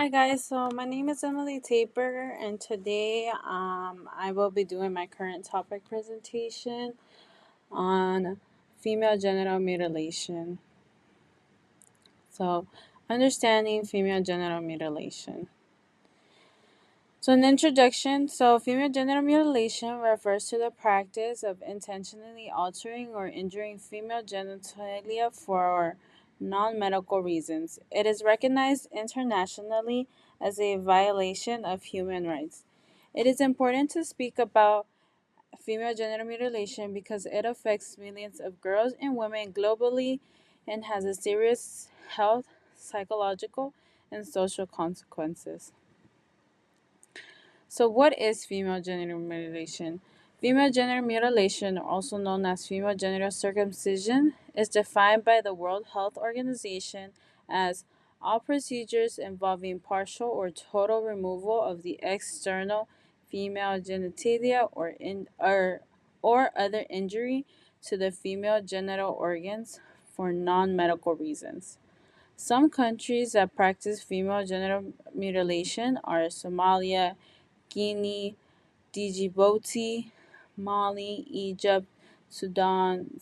Hi guys, so my name is Emily Taper, and today I will be doing my current topic presentation on female genital mutilation. So, understanding female genital mutilation. So, an introduction. Female genital mutilation refers to the practice of intentionally altering or injuring female genitalia for non medical reasons. It is recognized internationally as a violation of human rights. It is important to speak about female genital mutilation because it affects millions of girls and women globally and has a serious health, psychological, and social consequences. So, what is female genital mutilation? Female genital mutilation, also known as female genital circumcision, is defined by the World Health Organization as all procedures involving partial or total removal of the external female genitalia or other injury to the female genital organs for non medical reasons. Some countries that practice female genital mutilation are Somalia, Guinea, Djibouti, Mali, Egypt, Sudan,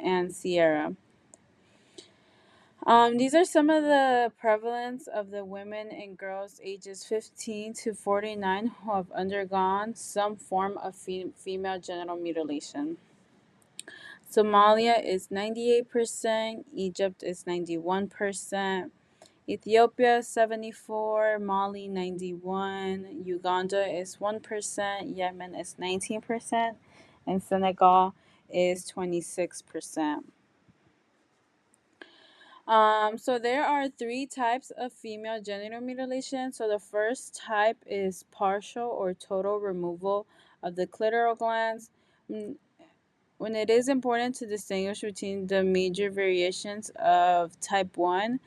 and Sierra. These are some of the prevalence of the women and girls ages 15 to 49 who have undergone some form of female genital mutilation. Somalia is 98%, Egypt is 91%, Ethiopia 74, Mali 91, Uganda is 1%, Yemen is 19%, and Senegal is 26%. So there are three types of female genital mutilation. So the first type is partial or total removal of the clitoral glands. When it is important to distinguish between the major variations of type 1,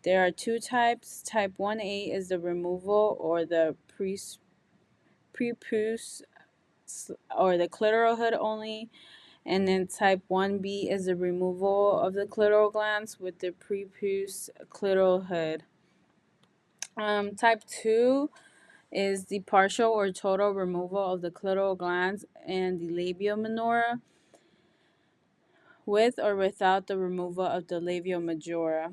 there are two types. Type 1A is the removal or the prepuce or the clitoral hood only, and then type 1B is the removal of the clitoral glands with the prepuce clitoral hood. Type 2 is the partial or total removal of the clitoral glands and the labia minora with or without the removal of the labia majora.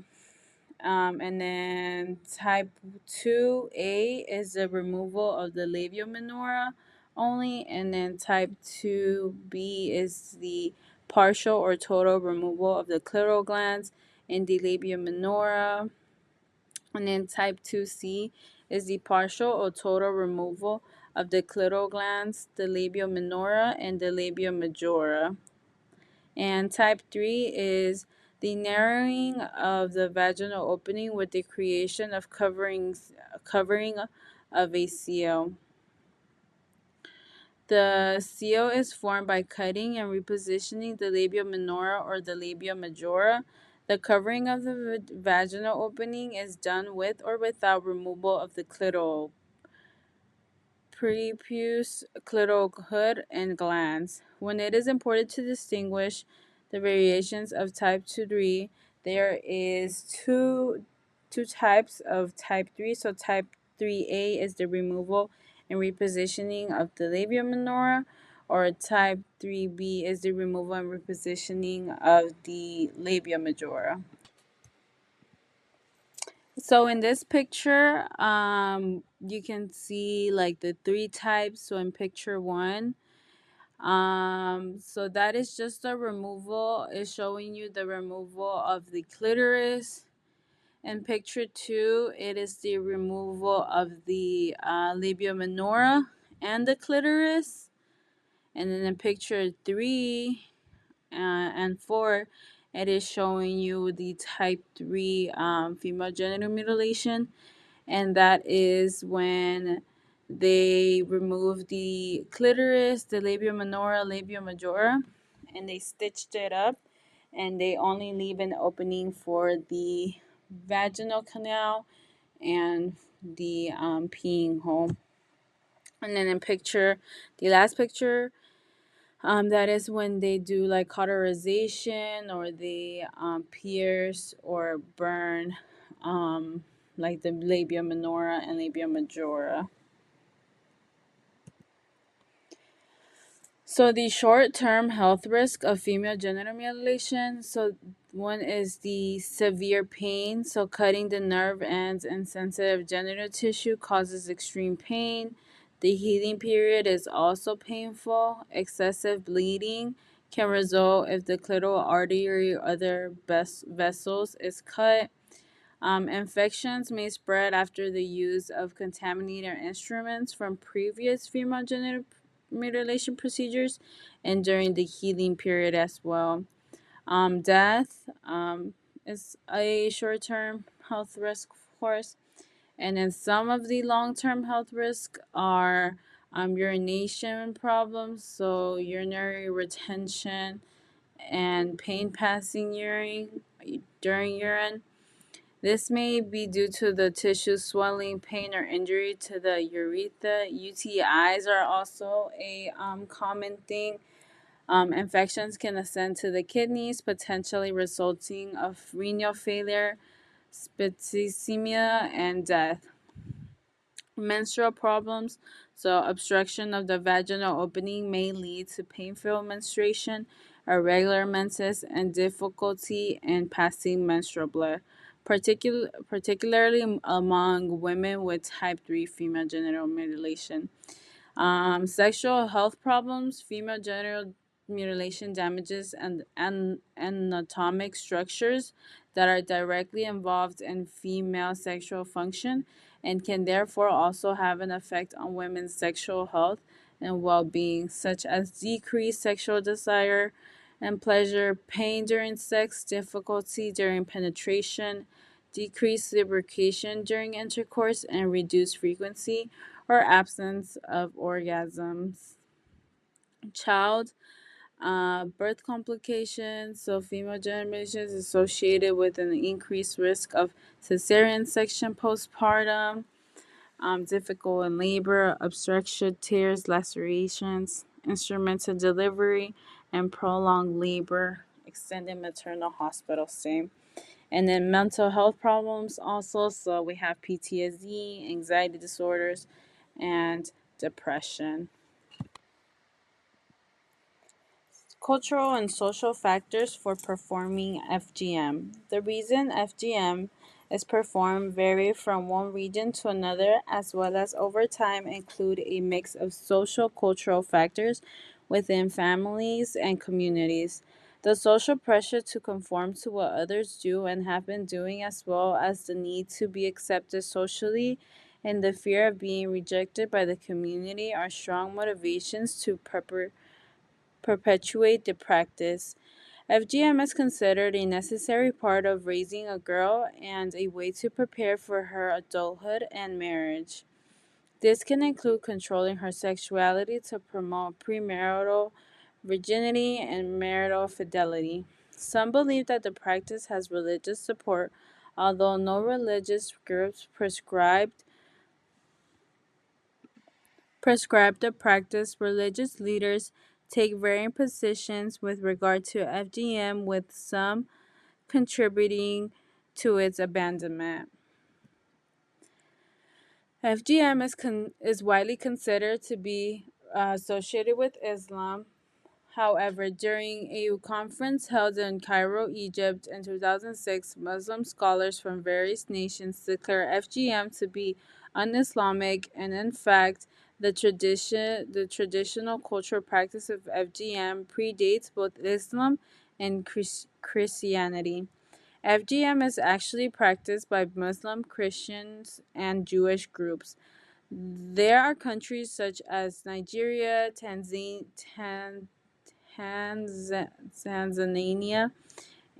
And then type 2A is the removal of the labia minora only, and then type 2B is the partial or total removal of the clitoral glands and the labia minora. And then type 2C is the partial or total removal of the clitoral glands, the labia minora, and the labia majora. And type 3 is the narrowing of the vaginal opening with the creation of covering of a seal. The seal is formed by cutting and repositioning the labia minora or the labia majora. The covering of the vaginal opening is done with or without removal of the clitoral prepuce, clitoral hood, and glands. When it is important to distinguish the variations of type 2-3, there is two types of type 3. So type 3A is the removal and repositioning of the labia minora, or type 3B is the removal and repositioning of the labia majora. So in this picture, you can see like the three types. So in picture one, so that is just a removal. It's showing you the removal of the clitoris. In picture two, it is the removal of the labia minora and the clitoris. And then in picture three and four, it is showing you the type 3 female genital mutilation, and that is when they remove the clitoris, the labia minora, labia majora, and they stitched it up, and they only leave an opening for the vaginal canal and the peeing hole. And then in the last picture, that is when they do like cauterization or they pierce or burn like the labia minora and labia majora. So the short-term health risk of female genital mutilation. So one is the severe pain. So cutting the nerve ends and sensitive genital tissue causes extreme pain. The healing period is also painful. Excessive bleeding can result if the clitoral artery or other vessels is cut. Infections may spread after the use of contaminated instruments from previous female genital mutilation procedures and during the healing period as well. Death is a short term health risk, of course. And then some of the long term health risks are urination problems, so urinary retention and pain passing urine during urine. This may be due to the tissue swelling, pain, or injury to the urethra. UTIs are also a common thing. Infections can ascend to the kidneys, potentially resulting of renal failure, septicemia, and death. Menstrual problems. So, obstruction of the vaginal opening may lead to painful menstruation, irregular menses, and difficulty in passing menstrual blood, particularly among women with type 3 female genital mutilation. Sexual health problems, female genital mutilation damages and anatomic structures that are directly involved in female sexual function and can therefore also have an effect on women's sexual health and well being, such as decreased sexual desire and pleasure, pain during sex, difficulty during penetration, decreased lubrication during intercourse, and reduced frequency or absence of orgasms. Child birth complications. So, female genital mutilation is associated with an increased risk of cesarean section postpartum, difficult in labor, obstruction, tears, lacerations, instrumental delivery, and prolonged labor, extended maternal hospital stay. And then mental health problems also. So, we have PTSD, anxiety disorders, and depression. Cultural and social factors for performing FGM. The reason FGM is performed vary from one region to another, as well as over time include a mix of social cultural factors within families and communities. The social pressure to conform to what others do and have been doing, as well as the need to be accepted socially and the fear of being rejected by the community, are strong motivations to perpetuate the practice. FGM is considered a necessary part of raising a girl and a way to prepare for her adulthood and marriage. This can include controlling her sexuality to promote premarital virginity and marital fidelity. Some believe that the practice has religious support, although no religious groups prescribe the practice. Religious leaders take varying positions with regard to FGM, with some contributing to its abandonment. FGM is widely considered to be associated with Islam. However, during a conference held in Cairo, Egypt in 2006, Muslim scholars from various nations declared FGM to be un-Islamic, and in fact, the traditional cultural practice of FGM predates both Islam and Christianity. FGM is actually practiced by Muslim, Christians, and Jewish groups. There are countries such as Nigeria, Tanzania,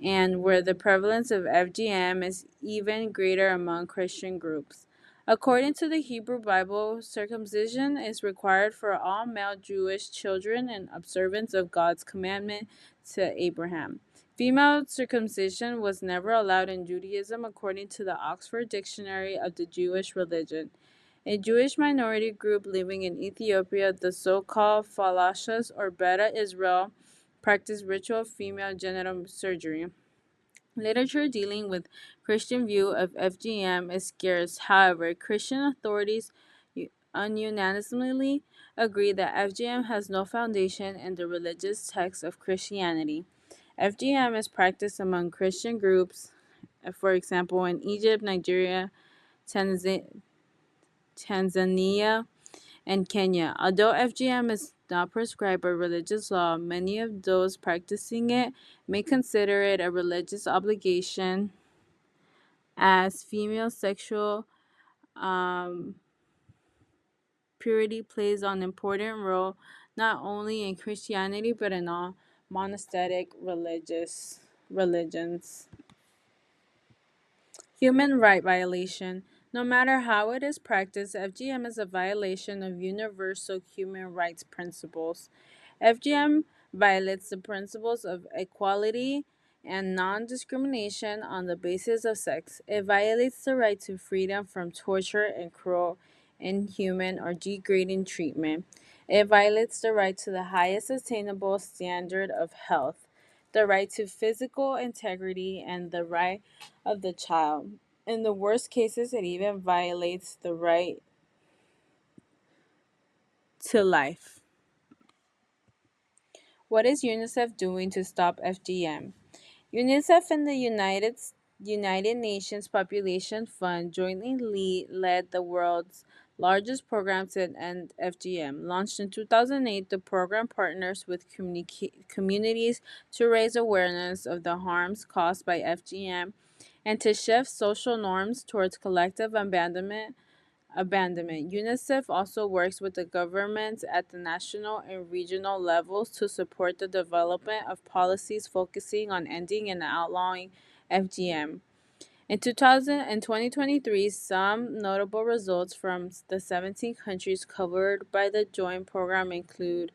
and where the prevalence of FGM is even greater among Christian groups. According to the Hebrew Bible, circumcision is required for all male Jewish children in observance of God's commandment to Abraham. Female circumcision was never allowed in Judaism according to the Oxford Dictionary of the Jewish Religion. A Jewish minority group living in Ethiopia, the so-called Falashas or Beta Israel, practice ritual female genital surgery. Literature dealing with Christian view of FGM is scarce. However, Christian authorities unanimously agree that FGM has no foundation in the religious text of Christianity. FGM is practiced among Christian groups, for example, in Egypt, Nigeria, Tanzania, and Kenya. Although FGM is not prescribed by religious law, many of those practicing it may consider it a religious obligation as female sexual um, purity plays an important role not only in Christianity but in all monastic religious religions. Human right violation. No matter how it is practiced, FGM is a violation of universal human rights principles. FGM violates the principles of equality and non discrimination on the basis of sex. It violates the right to freedom from torture and cruel, inhuman, or degrading treatment. It violates the right to the highest attainable standard of health, the right to physical integrity, and the right of the child. In the worst cases, it even violates the right to life. What is UNICEF doing to stop FGM? UNICEF and the United Nations Population Fund jointly led the world's largest program to end FGM. Launched in 2008, the program partners with communities to raise awareness of the harms caused by FGM and to shift social norms towards collective abandonment. UNICEF also works with the governments at the national and regional levels to support the development of policies focusing on ending and outlawing FGM. In 2023, some notable results from the 17 countries covered by the joint program include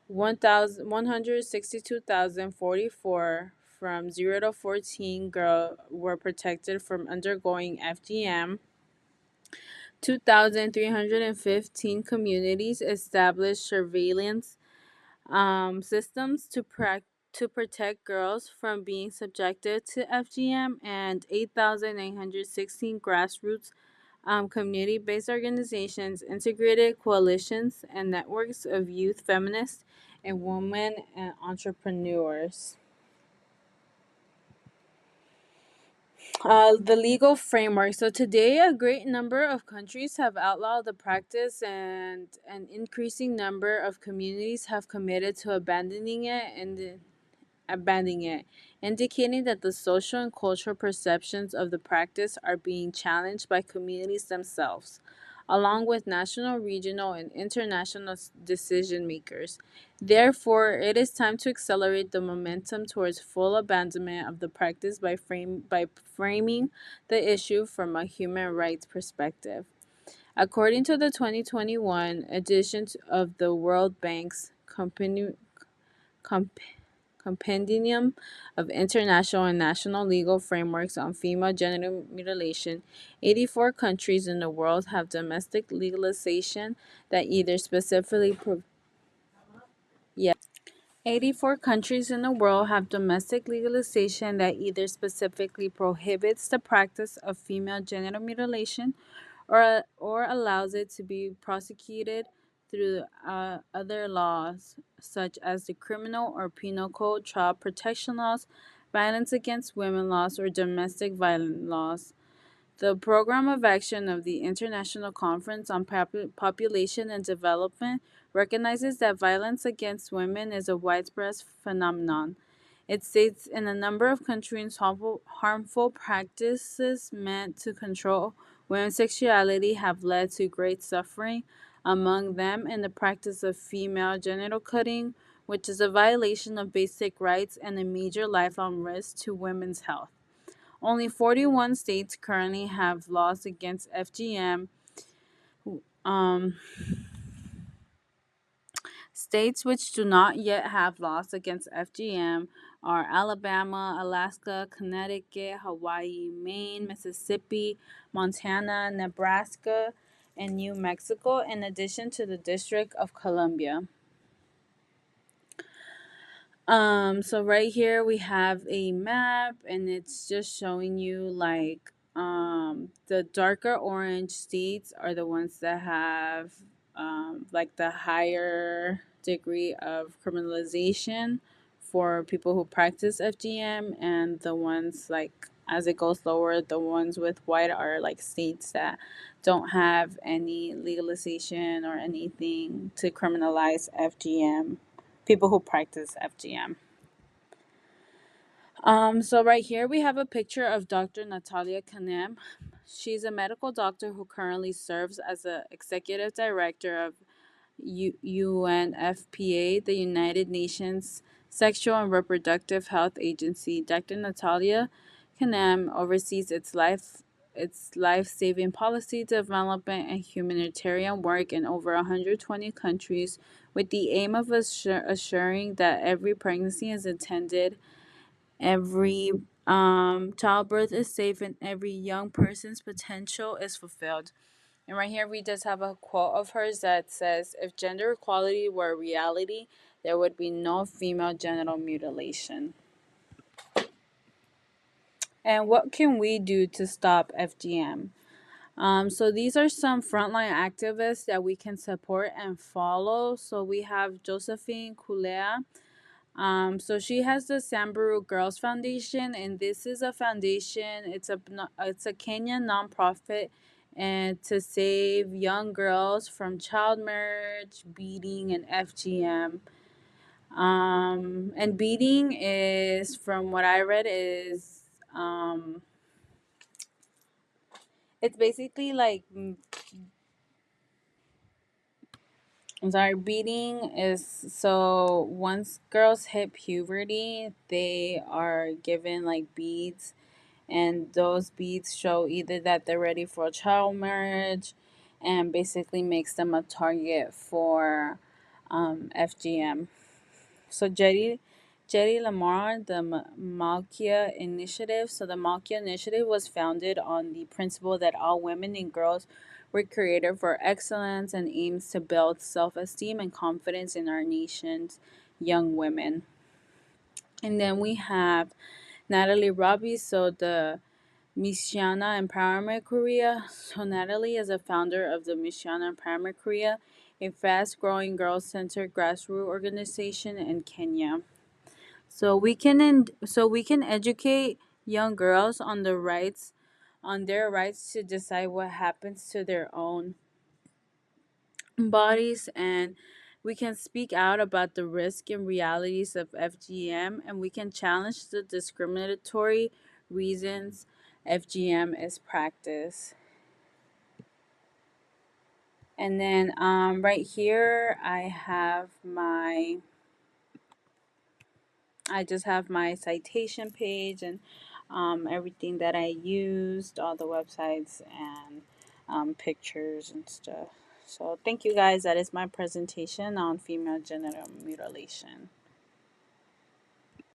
162,044 from 0 to 14 girls were protected from undergoing FGM. 2,315 communities established surveillance systems to protect girls from being subjected to FGM, and 8,816 grassroots community based organizations, integrated coalitions, and networks of youth feminists and women and entrepreneurs. The legal framework. So today, a great number of countries have outlawed the practice, and an increasing number of communities have committed to abandoning it, indicating that the social and cultural perceptions of the practice are being challenged by communities themselves, along with national, regional, and international decision makers. Therefore, it is time to accelerate the momentum towards full abandonment of the practice by framing the issue from a human rights perspective. According to the 2021 edition of the World Bank's Comp- Compendium of International and National Legal Frameworks on Female Genital Mutilation, 84 countries in the world have domestic legalization that either specifically yeah. 84 countries in the world have domestic legalization that either specifically prohibits the practice of female genital mutilation or allows it to be prosecuted through other laws, such as the criminal or penal code, child protection laws, violence against women laws, or domestic violence laws. The Program of Action of the International Conference on Population and Development recognizes that violence against women is a widespread phenomenon. It states in a number of countries harmful practices meant to control women's sexuality have led to great suffering, among them in the practice of female genital cutting, which is a violation of basic rights and a major lifelong risk to women's health. Only 41 states currently have laws against FGM. Um, States which do not yet have laws against FGM are Alabama, Alaska, Connecticut, Hawaii, Maine, Mississippi, Montana, Nebraska, and New Mexico, in addition to the District of Columbia. So right here we have a map, and it's just showing you like the darker orange states are the ones that have like the higher degree of criminalization for people who practice FGM, and the ones like as it goes lower, the ones with white are like states that don't have any legalization or anything to criminalize FGM, people who practice FGM. So right here we have a picture of Dr. Natalia Kanem. She's a medical doctor who currently serves as the executive director of UNFPA, the United Nations Sexual and Reproductive Health Agency. Dr. Natalia Kanem oversees its life-saving policy development and humanitarian work in over 120 countries, with the aim of assuring that every pregnancy is intended, every childbirth is safe, and every young person's potential is fulfilled. And right here, we just have a quote of hers that says, "If gender equality were a reality, there would be no female genital mutilation." And what can we do to stop FGM? So these are some frontline activists that we can support and follow. So we have Josephine Kulea. So she has the Samburu Girls Foundation, and this is a foundation. It's a Kenyan nonprofit, and to save young girls from child marriage, beating, and FGM. And beating is, from what I read, is it's basically like I'm sorry, beating is so once girls hit puberty, they are given like beads, and those beads show either that they're ready for a child marriage, and basically makes them a target for FGM. So Jetty Lamar, the Malkia Initiative. So the Malkia Initiative was founded on the principle that all women and girls were created for excellence, and aims to build self-esteem and confidence in our nation's young women. And then we have Natalie Robbie, so the Missiana Empowerment Korea. So Natalie is a founder of the Missiana Empowerment Korea, a fast-growing girl-centered grassroots organization in Kenya. So we can educate young girls on their rights to decide what happens to their own bodies, and we can speak out about the risk and realities of FGM, and we can challenge the discriminatory reasons FGM is practiced. And then right here I just have my citation page, and everything that I used, all the websites and pictures and stuff. So thank you guys. That is my presentation on female genital mutilation.